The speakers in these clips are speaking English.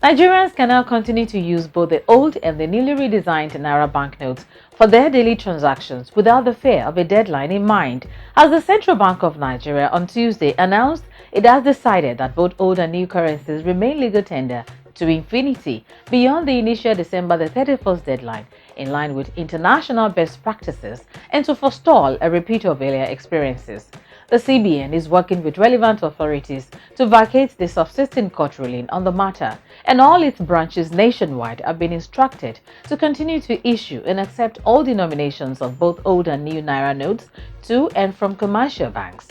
Nigerians can now continue to use both the old and the newly redesigned Naira banknotes for their daily transactions without the fear of a deadline in mind, as the Central Bank of Nigeria on Tuesday announced it has decided that both old and new currencies remain legal tender to infinity beyond the initial December the 31st deadline, in line with international best practices and to forestall a repeat of earlier experiences. The CBN is working with relevant authorities to vacate the subsisting court ruling on the matter, and all its branches nationwide have been instructed to continue to issue and accept all denominations of both old and new Naira notes to and from commercial banks.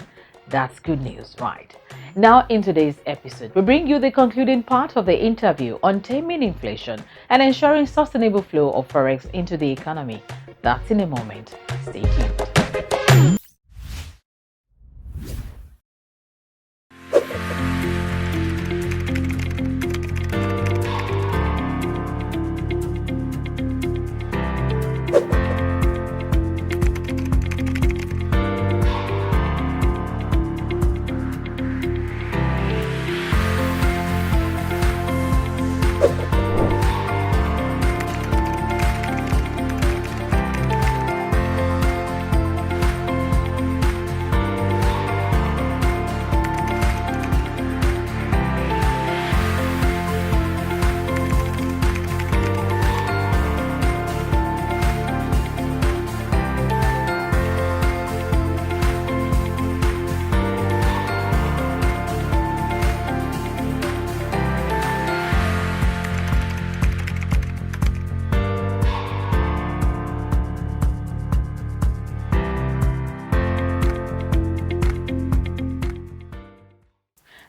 That's good news, right? Now, in today's episode, we bring you the concluding part of the interview on taming inflation and ensuring sustainable flow of forex into the economy. That's in a moment. Stay tuned.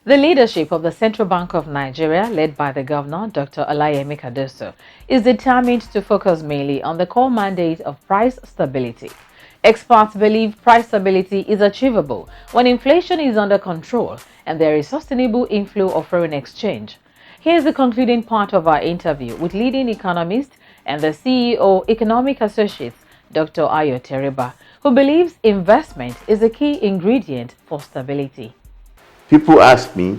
The leadership of the Central Bank of Nigeria, led by the Governor, Dr. Olayemi Cardoso, is determined to focus mainly on the core mandate of price stability. Experts believe price stability is achievable when inflation is under control and there is sustainable inflow of foreign exchange. Here's the concluding part of our interview with leading economist and the CEO Economic Associates, Dr. Ayo Teriba, who believes investment is a key ingredient for stability. People ask me,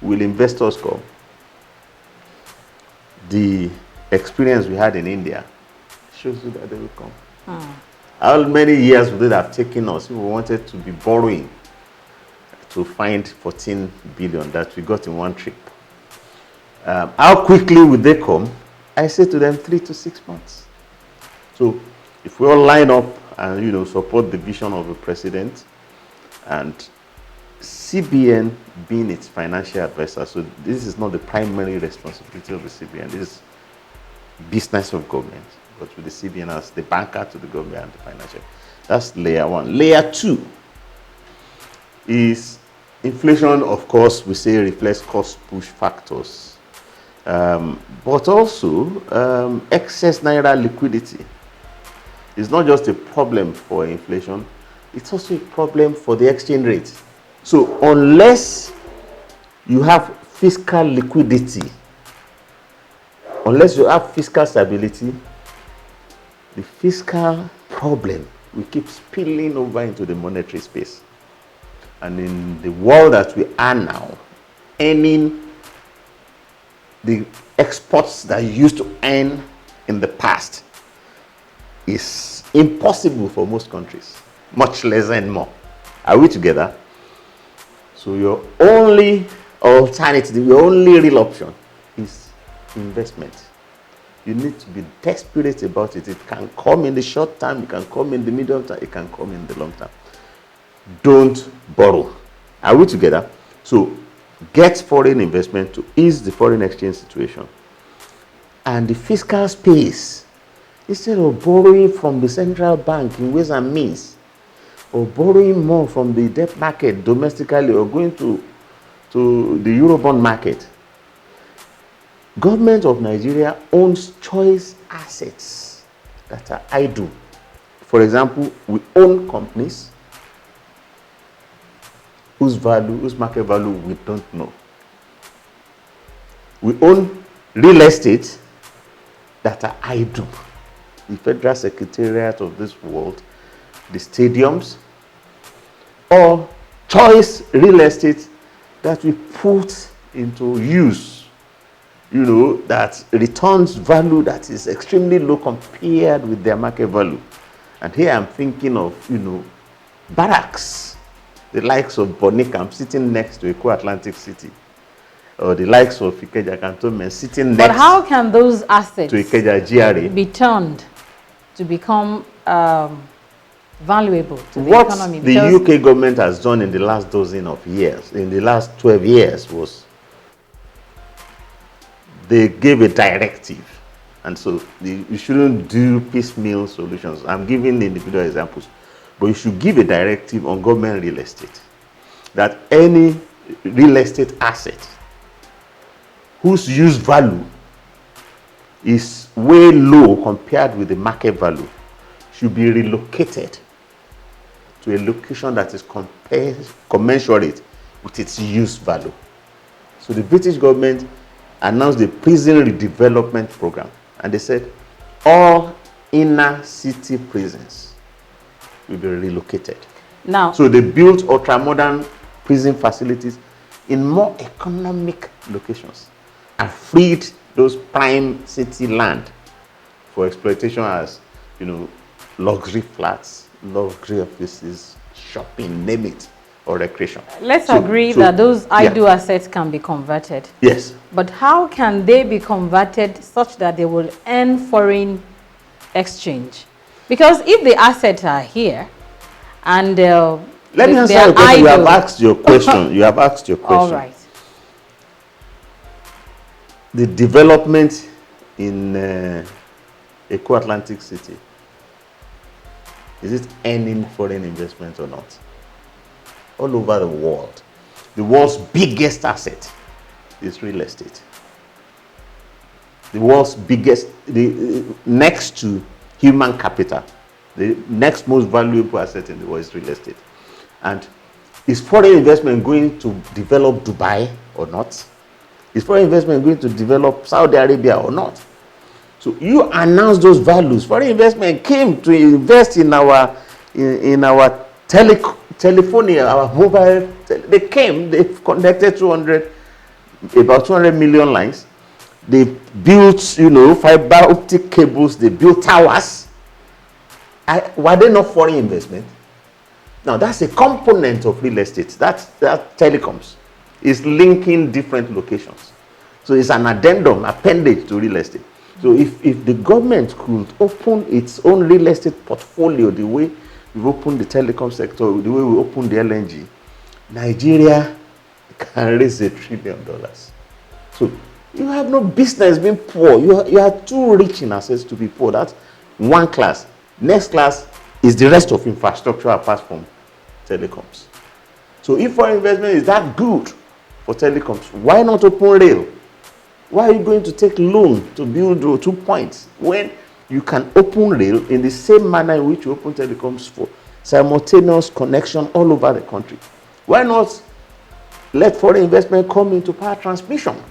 will investors come? The experience we had in India shows you that they will come. How many years would it have taken us if we wanted to be borrowing to find 14 billion that we got in one trip? How quickly would they come? I say to them 3 to 6 months. So if we all line up and support the vision of the president and CBN being its financial advisor, so this is not the primary responsibility of the CBN, this is business of government, but with the CBN as the banker to the government and the financial. That's layer one. Layer two is inflation, of course, we say reflects cost push factors, but also excess Naira liquidity. It's not just a problem for inflation, it's also a problem for the exchange rate. So unless you have fiscal liquidity, unless you have fiscal stability, the fiscal problem will keep spilling over into the monetary space. And in the world that we are now, earning the exports that you used to earn in the past is impossible for most countries, much less and more. Are we together? So your only alternative, your only real option is investment. You need to be desperate about it. It can come in the short term, it can come in the medium term, it can come in the long term. Don't borrow. Are we together? So get foreign investment to ease the foreign exchange situation. And the fiscal space, instead of borrowing from the central bank in ways and means, or borrowing more from the debt market domestically or going to the Eurobond market. Government of Nigeria owns choice assets that are idle. For example, we own companies whose market value we don't know. We own real estate that are idle. The Federal Secretariat of this world, the stadiums, or choice real estate that we put into use that returns value that is extremely low compared with their market value. And here I'm thinking of, barracks, the likes of Bonicam sitting next to Eco Atlantic City, or the likes of Ikeja Cantonment sitting next But how can those assets to Ikeja GRA be turned to become valuable to the what economy? The UK government has done in the last dozen of years, in the last 12 years, was they gave a directive. And so you shouldn't do piecemeal solutions. I'm giving individual examples. But you should give a directive on government real estate that any real estate asset whose use value is way low compared with the market value should be relocated to a location that is commensurate with its use value. So the British government announced the prison redevelopment program, and they said all inner city prisons will be relocated. Now, so they built ultra-modern prison facilities in more economic locations and freed those prime city land for exploitation as, luxury flats, luxury offices, shopping, name it, or recreation. Let's agree that those idle assets can be converted. Yes. But how can they be converted such that they will earn foreign exchange? Because if the assets are here and let me answer your question. You have asked your question. You have asked your question. All right. The development in Eco Atlantic City, is it earning foreign investment or not? All over the world, the world's biggest asset is real estate. The world's biggest, next to human capital, the next most valuable asset in the world is real estate. And is foreign investment going to develop Dubai or not? Is foreign investment going to develop Saudi Arabia or not? So you announce those values. Foreign investment came to invest in our telephony, our mobile. They came. They connected about 200 million lines. They built, fiber optic cables. They built towers. Were they not foreign investment? Now that's a component of real estate. That telecoms is linking different locations. So it's an addendum, appendage to real estate. So if the government could open its own real estate portfolio the way we've opened the telecom sector, the way we opened the LNG, Nigeria can raise $1 trillion. So you have no business being poor. You are too rich in assets to be poor. That's one class. Next class is the rest of infrastructure apart from telecoms. So if foreign investment is that good for telecoms, why not open rail? Why are you going to take loan to build 2 points when you can open rail in the same manner in which you open telecoms for simultaneous connection all over the country? Why not let foreign investment come into power transmission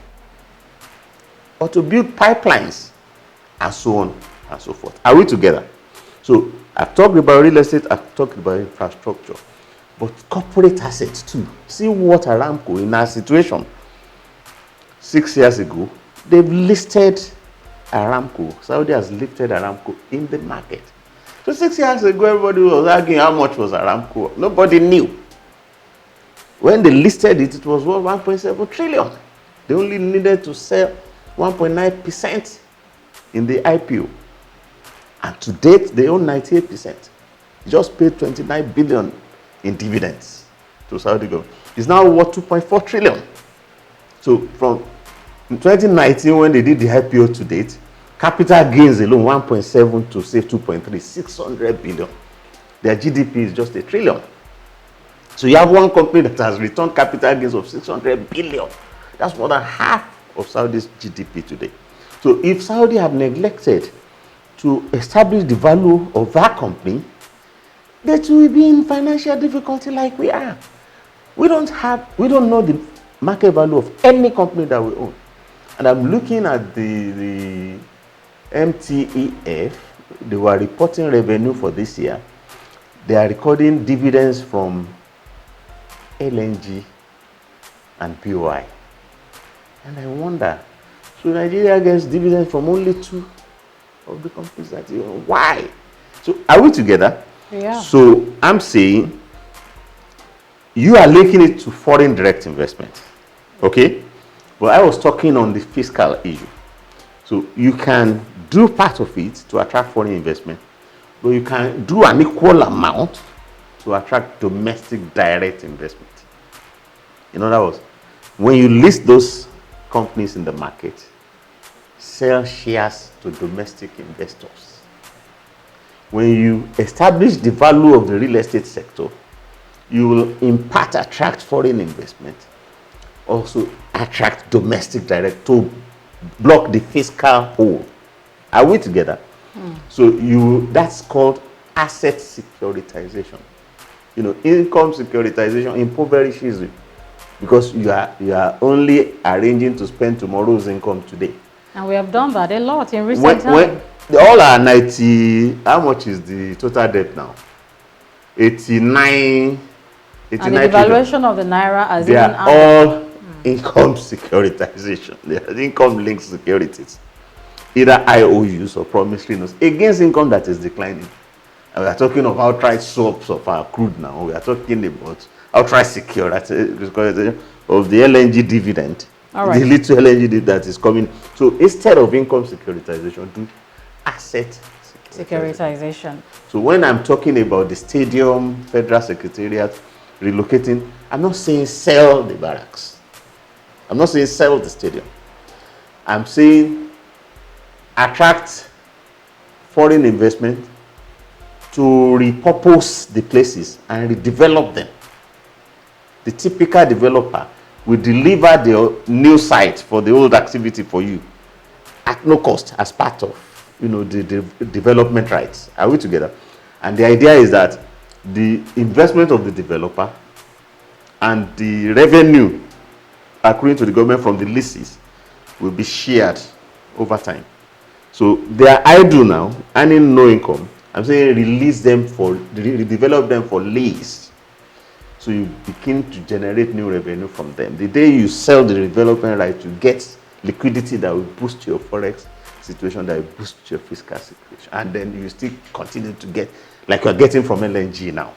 or to build pipelines and so on and so forth? Are we together? So I've talked about real estate, I've talked about infrastructure, but corporate assets too. See what Aramco in our situation 6 years ago, they've listed Aramco. Saudi has listed Aramco in the market. So 6 years ago, everybody was arguing how much was Aramco. Nobody knew. When they listed it, it was worth 1.7 trillion. They only needed to sell 1.9% in the IPO. And to date, they own 98%. Just paid 29 billion in dividends to Saudi government. It's now worth 2.4 trillion. So from 2019, when they did the IPO to date, capital gains alone 1.7 to say 2.3, 600 billion. Their GDP is just $1 trillion. So you have one company that has returned capital gains of 600 billion. That's more than half of Saudi's GDP today. So if Saudi have neglected to establish the value of that company, they will be in financial difficulty like we are. We don't know the market value of any company that we own. And I'm looking at the MTEF. They were reporting revenue for this year. They are recording dividends from LNG and POI. And I wonder, So Nigeria gets dividends from only 2 of the companies that you own. Why? So are we together? Yeah. So I'm saying you are linking it to foreign direct investment. Okay? But I was talking on the fiscal issue. So you can do part of it to attract foreign investment, but you can do an equal amount to attract domestic direct investment. In other words, when you list those companies in the market, sell shares to domestic investors. When you establish the value of the real estate sector, you will in part attract foreign investment, also attract domestic direct to block the fiscal hole. Are we together? So that's called asset securitization. You know, income securitization impoverishes you because you are only arranging to spend tomorrow's income today. And we have done that a lot in recent times. All our 90, how much is the total debt now? 89. And the devaluation of the Naira has they even are all income securitization. They are income linked securities. Either IOUs or promissory notes against income that is declining. And we are talking of outright swaps of our crude now. We are talking about outright securitization of the LNG dividend. Right. The little LNG dividend that is coming. So instead of income securitization, do asset securitization. So when I'm talking about the stadium, federal secretariat relocating, I'm not saying sell the barracks. I'm not saying sell the stadium. I'm saying attract foreign investment to repurpose the places and redevelop them. The typical developer will deliver the new site for the old activity for you at no cost as part of the development rights. Are we together? And the idea is that the investment of the developer and the revenue accruing to the government from the leases will be shared over time. So they are idle now, earning no income. I'm saying release them redevelop them for lease. So you begin to generate new revenue from them. The day you sell the development right, you get liquidity that will boost your forex situation, that will boost your fiscal situation. And then you still continue to get, like you're getting from LNG now.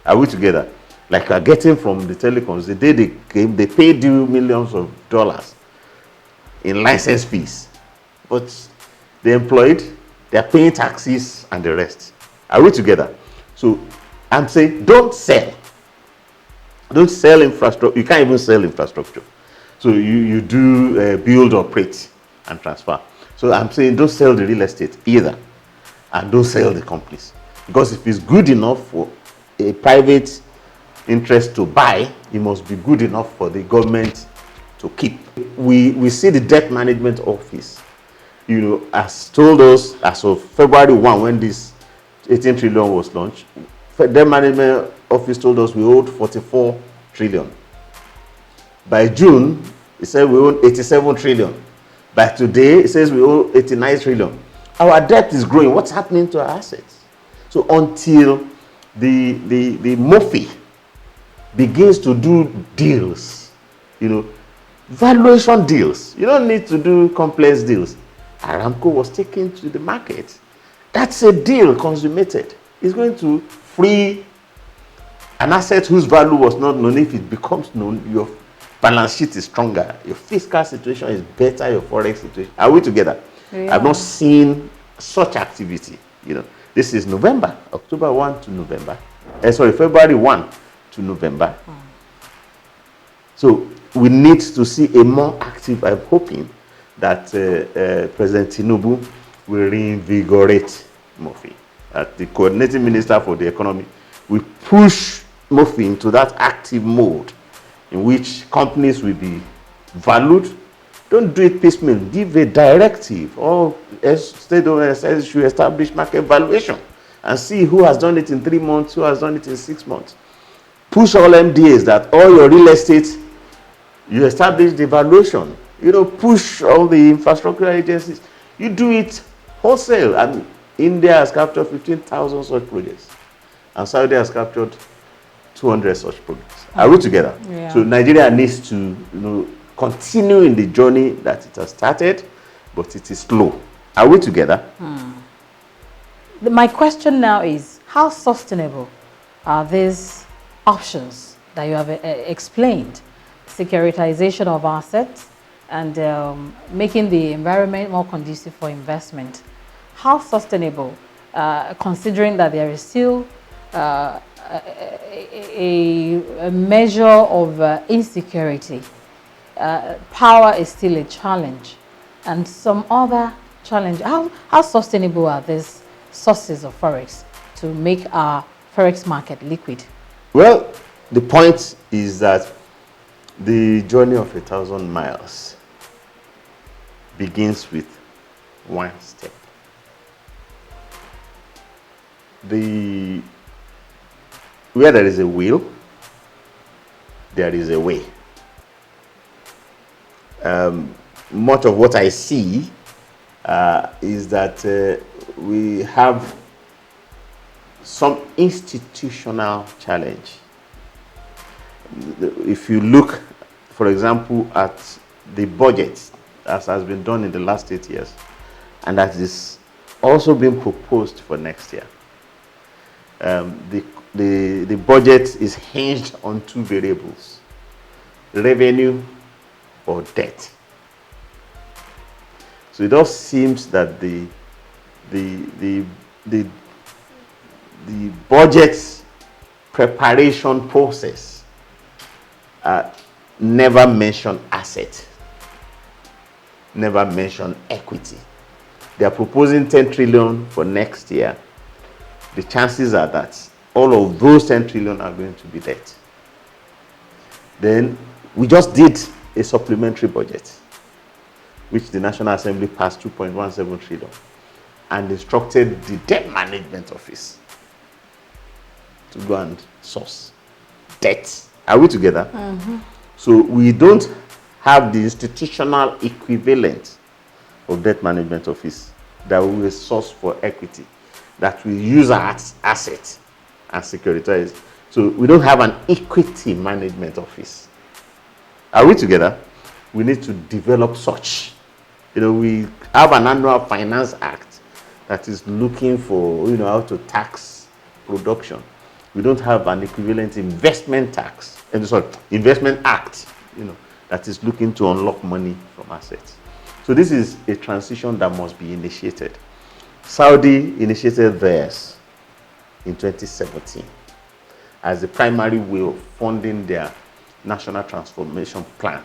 Are we together? Like you're getting from the telecoms. The day they came, they paid you millions of dollars in license fees. But the employed, they're paying taxes and the rest. Are we together? So I'm saying don't sell. Don't sell infrastructure. You can't even sell infrastructure. So you do build, operate, and transfer. So I'm saying don't sell the real estate either. And don't sell the companies. Because if it's good enough for a private interest to buy, it must be good enough for the government to keep. We see the debt management office, has told us as of February 1, when this 18 trillion was launched, debt management office told us we owed 44 trillion. By June, it said we own 87 trillion. By today, it says we owe 89 trillion. Our debt is growing. What's happening to our assets? So until the MOFI begins to do deals, valuation deals. You don't need to do complex deals. Aramco was taken to the market. That's a deal consummated. It's going to free an asset whose value was not known. If it becomes known, your balance sheet is stronger, your fiscal situation is better, your forex situation. Are we together? Yeah. I've not seen such activity. This is November, October 1 to November. February 1 to November. So we need to see a more active. I'm hoping that President Tinubu will reinvigorate MOFI. That the coordinating minister for the economy will push MOFI into that active mode in which companies will be valued. Don't do it piecemeal. Give a directive. Or state-owned should establish market valuation and see who has done it in 3 months, who has done it in 6 months. Push all MDAs that all your real estate, you establish the valuation. Push all the infrastructure agencies. You do it wholesale. And India has captured 15,000 such projects. And Saudi has captured 200 such projects. Are we together? Yeah. So Nigeria needs to, continuing the journey that it has started, but it is slow. Are we together? My question now is, how sustainable are these options that you have explained? Securitization of assets and making the environment more conducive for investment. How sustainable, considering that there is still a measure of insecurity? Power is still a challenge, and some other challenge. How sustainable are these sources of forex to make our forex market liquid? Well, the point is that the journey of 1,000 miles begins with one step. Where there is a will, there is a way. Much of what I see is that we have some institutional challenge. If you look, for example, at the budget as has been done in the last 8 years, and that is also being proposed for next year, the budget is hinged on two variables: revenue or debt. So it all seems that the budget preparation process never mention asset, never mention equity. They are proposing 10 trillion for next year. The chances are that all of those 10 trillion are going to be debt. Then we just did a supplementary budget, which the National Assembly passed 2.17 trillion and instructed the Debt Management Office to go and source debt. Are we together? So we don't have the institutional equivalent of Debt Management Office that we will source for equity, that we use our assets and securitize. So we don't have an equity management office. Are we together? We need to develop such. We have an annual finance act that is looking for, how to tax production. We don't have an equivalent investment investment act, that is looking to unlock money from assets. So this is a transition that must be initiated. Saudi initiated theirs in 2017 as the primary way of funding their national transformation plan,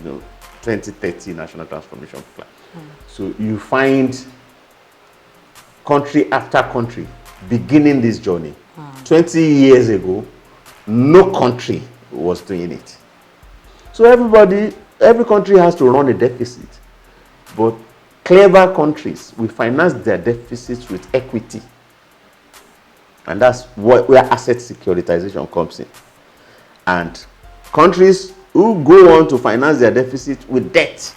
2030 national transformation plan. So you find country after country beginning this journey. 20 years ago, no country was doing it. So every country has to run a deficit. But clever countries will finance their deficits with equity. And that's where asset securitization comes in. And countries who go on to finance their deficit with debt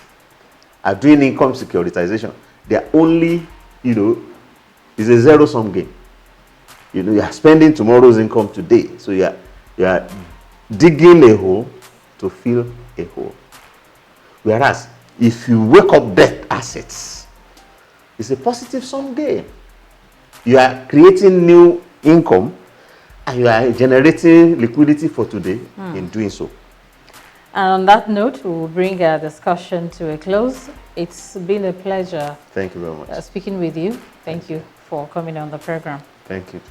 are doing income securitization. They're only, it's a zero-sum game. You are spending tomorrow's income today. So you are digging a hole to fill a hole. Whereas, if you wake up debt assets, it's a positive sum game. You are creating new income and you are generating liquidity for today in doing so. And on that note, we will bring our discussion to a close. It's been a pleasure. Thank you very much. Speaking with you. Thank you for coming on the program. Thank you.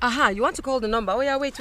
Aha, you want to call the number? Oh yeah, wait.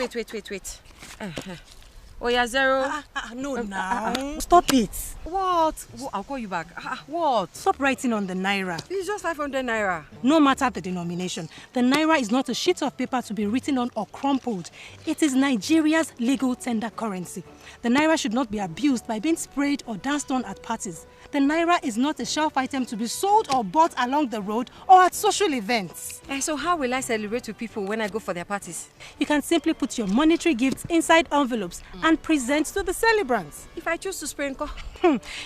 Oh yeah, 0. No, now. Stop it. What? I'll call you back. What? Stop writing on the Naira. It's just 500 Naira. No matter the denomination, the Naira is not a sheet of paper to be written on or crumpled. It is Nigeria's legal tender currency. The Naira should not be abused by being sprayed or danced on at parties. The Naira is not a shelf item to be sold or bought along the road or at social events. So how will I celebrate with people when I go for their parties? You can simply put your monetary gifts inside envelopes and present to the celebrants. If I choose to spray and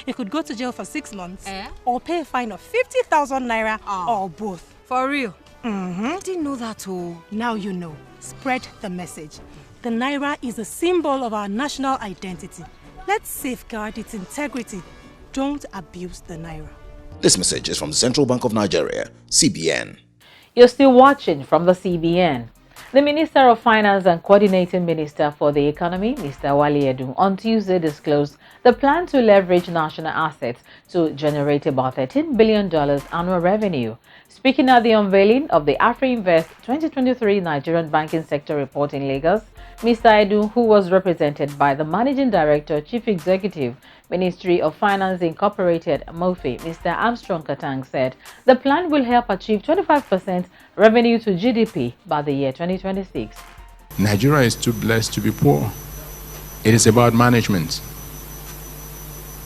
You could go to jail for 6 months or pay a fine of 50,000 Naira or both. For real? I didn't know that. Now you know. Spread the message. The Naira is a symbol of our national identity. Let's safeguard its integrity. Don't abuse the Naira. This message is from the Central Bank of Nigeria, CBN. You're still watching from the CBN. The Minister of Finance and Coordinating Minister for the Economy, Mr. Wale Edun, on Tuesday disclosed the plan to leverage national assets to generate about $13 billion annual revenue. Speaking at the unveiling of the AfriInvest 2023 Nigerian Banking Sector Report in Lagos, Mr. Edun, who was represented by the Managing Director, Chief Executive, Ministry of Finance Incorporated, MOFI, Mr. Armstrong Katang, said the plan will help achieve 25% revenue to GDP by the year 2026. Nigeria is too blessed to be poor. It is about management.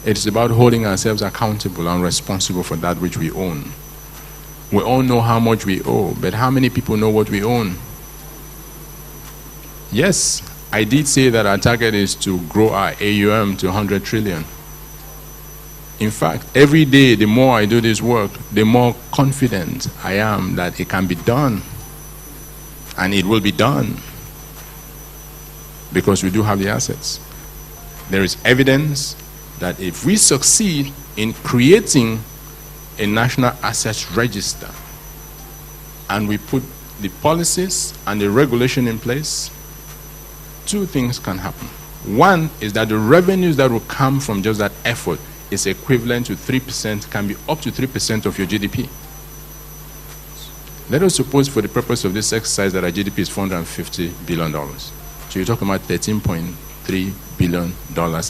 It is about holding ourselves accountable and responsible for that which we own. We all know how much we owe, but how many people know what we own? Yes, I did say that our target is to grow our AUM to 100 trillion. In fact, every day, the more I do this work, the more confident I am that it can be done. And it will be done. Because we do have the assets. There is evidence that if we succeed in creating a national assets register, and we put the policies and the regulation in place, two things can happen. One is that the revenues that will come from just that effort is equivalent to 3%, can be up to 3% of your GDP. Let us suppose for the purpose of this exercise that our GDP is $450 billion. So you're talking about $13.3 billion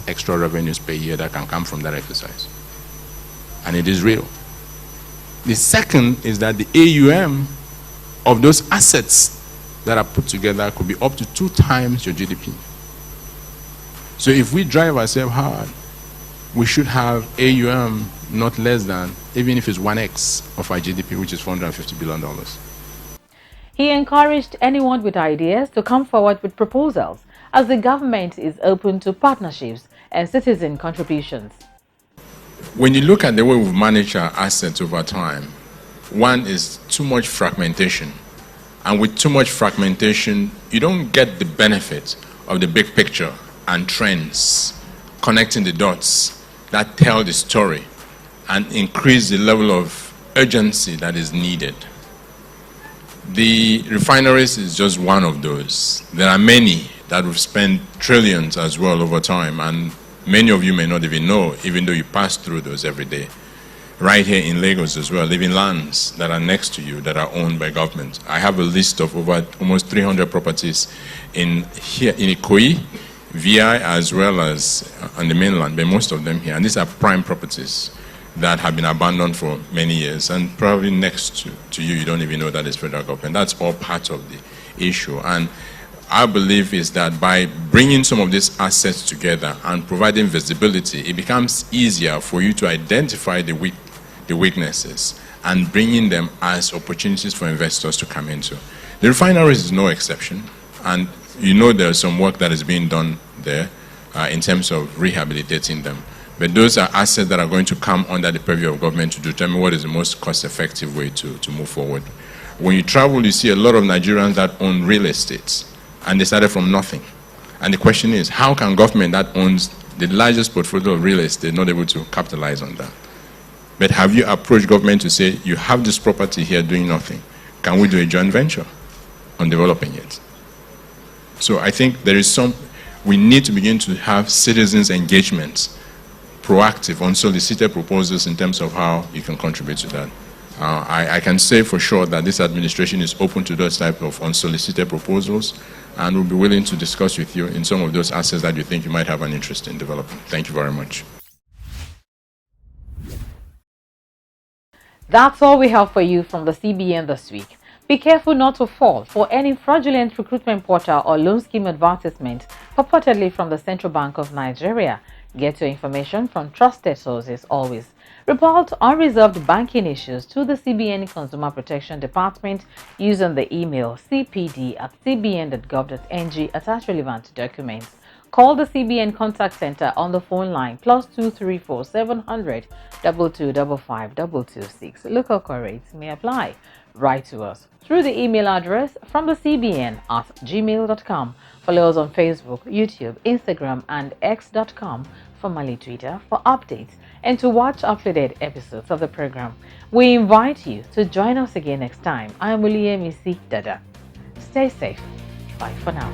extra revenues per year that can come from that exercise. And it is real. The second is that the AUM of those assets that are put together could be up to 2 times your GDP. So if we drive ourselves hard, we should have AUM not less than, even if it's 1x of our GDP, which is $450 billion. He encouraged anyone with ideas to come forward with proposals, as the government is open to partnerships and citizen contributions. When you look at the way we've managed our assets over time, one is too much fragmentation. And with too much fragmentation, you don't get the benefit of the big picture and trends, connecting the dots that tell the story and increase the level of urgency that is needed. The refineries is just one of those. There are many that we've spent trillions as well over time, and many of you may not even know, even though you pass through those every day. Right here in Lagos as well, living lands that are next to you that are owned by government. I have a list of over almost 300 properties in Ikoyi, VI, as well as on the mainland, but most of them here. And these are prime properties that have been abandoned for many years, and probably next to you, you don't even know that it's federal government. That's all part of the issue. And our belief is that by bringing some of these assets together and providing visibility, it becomes easier for you to identify the weaknesses and bringing them as opportunities for investors to come into. The refineries is no exception, and you know there's some work that is being done there in terms of rehabilitating them. But those are assets that are going to come under the purview of government to determine what is the most cost-effective way to move forward. When you travel, you see a lot of Nigerians that own real estate, and they started from nothing. And the question is, how can government that owns the largest portfolio of real estate not able to capitalize on that? But have you approached government to say, you have this property here doing nothing. Can we do a joint venture on developing it? So I think we need to begin to have citizens' engagement, proactive, unsolicited proposals in terms of how you can contribute to that. I can say for sure that this administration is open to those type of unsolicited proposals, and will be willing to discuss with you in some of those assets that you think you might have an interest in developing. Thank you very much. That's all we have for you from the CBN this week. Be careful not to fall for any fraudulent recruitment portal or loan scheme advertisement purportedly from the Central Bank of Nigeria. Get your information from trusted sources always. Report unresolved banking issues to the CBN Consumer Protection Department using the email cpd@cbn.gov.ng attached relevant documents. Call the CBN Contact Center on the phone line +234 700 2255 226. Local rates may apply. write to us through the email address from the cbn@gmail.com. Follow us on Facebook, YouTube, Instagram, and x.com, formerly Twitter, for updates and to watch uploaded episodes of the program. We invite you to join us again next time. I am Uliyemisi Dada. Stay safe. Bye for now.